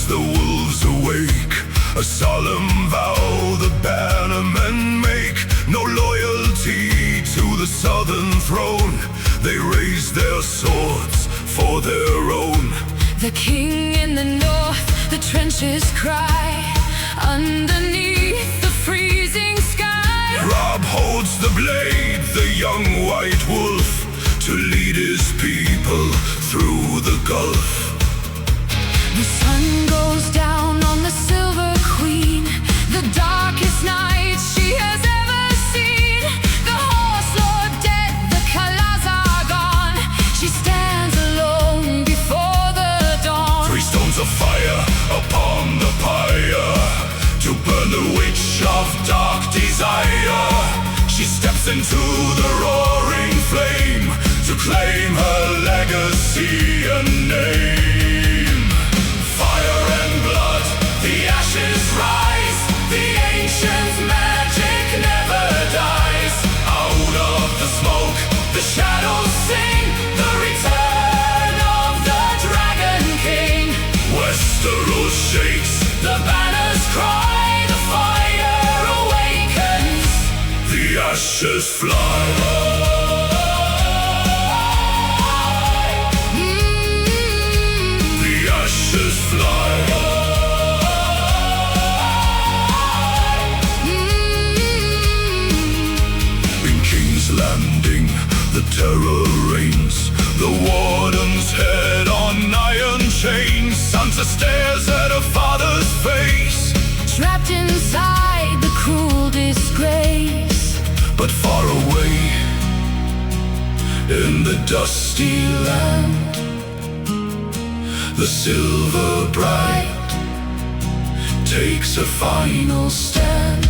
The wolves awake, a solemn vow the bannermen make. No loyalty to the southern throne, they raise their swords for their own. The king in the north, the trenches cry, underneath the freezing sky. Robb holds the blade, the young white wolf, to lead his people through the gulf. The sun goes down on the Silver Queen, the darkest night she has ever seen. The horse lord dead, the Kalas are gone. She stands alone before the dawn. 3 stones of fire upon the pyre, to burn the witch of dark desire. She steps into the roaring flame, to claim her legacy and name. Fire and blood, the ashes rise, the ancient magic never dies. Out of the smoke, the shadows sing, the return of the Dragon King. Westeros shakes, the banners cry, the fire awakens, the ashes fly. In King's Landing, the terror reigns, the warden's head on iron chains. Sansa stares at her father's face, trapped inside the cruel disgrace. But far away, in the dusty land, the Silver Bride takes a final stand.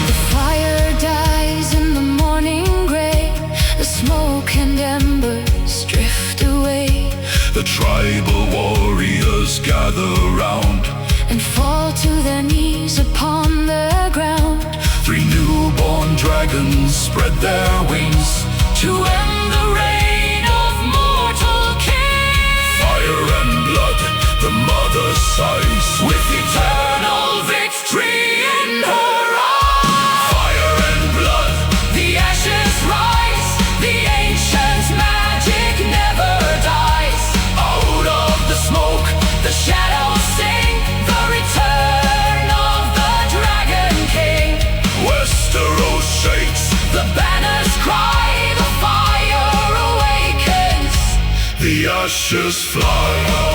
The fire dies in the morning gray, the smoke and embers drift away. The tribal warriors gather round and fall to their knees upon the ground. 3 newborn dragons spread their wings to end the reign of mortal king. Fire and blood, the mother sighs, with eternal victory in her eyes. Fire and blood, the ashes rise, the ancient magic never dies. out of the smoke, The shadows sing, the return of the Dragon King. Westeros shakes, The banners cry, the fire awakens, the ashes fly.